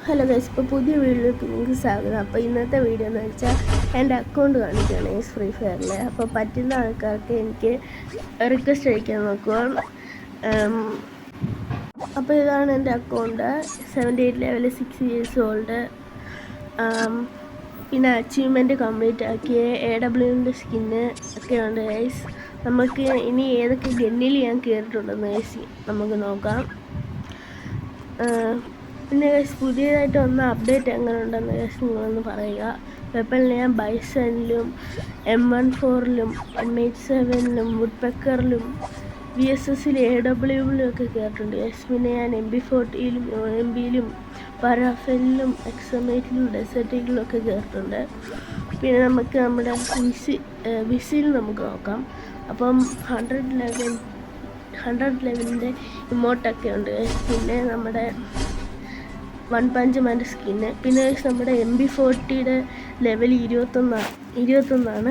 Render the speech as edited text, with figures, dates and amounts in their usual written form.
Hello guys, ഇപ്പോൾ പുതിയ വീഡിയോയിലേക്ക് നിങ്ങൾക്ക് സ്വാഗതം. അപ്പോൾ ഇന്നത്തെ വീഡിയോ എന്ന് വെച്ചാൽ എൻ്റെ അക്കൗണ്ട് കാണിക്കുകയാണ് ഫ്രീ ഫയറിൽ. അപ്പോൾ പറ്റുന്ന ആൾക്കാർക്ക് എനിക്ക് റിക്വസ്റ്റ് അയക്കാൻ നോക്കുക. അപ്പോൾ ഇതാണ് എൻ്റെ അക്കൗണ്ട്. 78 level, 6 years old. പിന്നെ അച്ചീവ്മെൻറ്റ് കംപ്ലീറ്റ് ആക്കിയ AWൻ്റെ സ്കിന്ന് ഒക്കെ ഉണ്ട് ഗൈസ്. നമുക്ക് ഇനി ഏതൊക്കെ ഗണ്ണിൽ ഞാൻ കയറിയിട്ടുണ്ടെന്ന് ഗൈസ് നമുക്ക് നോക്കാം. പിന്നെ ഗൈസ് പുതിയതായിട്ട് വന്ന അപ്ഡേറ്റ് എങ്ങനെ ഉണ്ടെന്ന് ഗൈസ് നിങ്ങളൊന്ന് പറയുക. വെപ്പണിൽ ഞാൻ ബൈസണിലും M14ലും M87ലും വുഡ്പെക്കറിലും VSSൽ AWലും ഒക്കെ കയറിയിട്ടുണ്ട് ഗൈസ്. പിന്നെ ഞാൻ MP40ലും UMPയിലും പരാഫലിലും XM8ലും ഡെസേർട്ടിലും ഒക്കെ കയറിയിട്ടുണ്ട്. പിന്നെ നമുക്ക് നമ്മുടെ വിസിൽ നമുക്ക് നോക്കാം. അപ്പം 100 ലെവലിൻ്റെ ഇമോട്ടൊക്കെ ഉണ്ട്. പിന്നെ നമ്മുടെ വൺ പഞ്ച് മാൻ്റെ സ്കിന്ന്. പിന്നെ നമ്മുടെ MP40യുടെ ലെവൽ 21 ആണ്.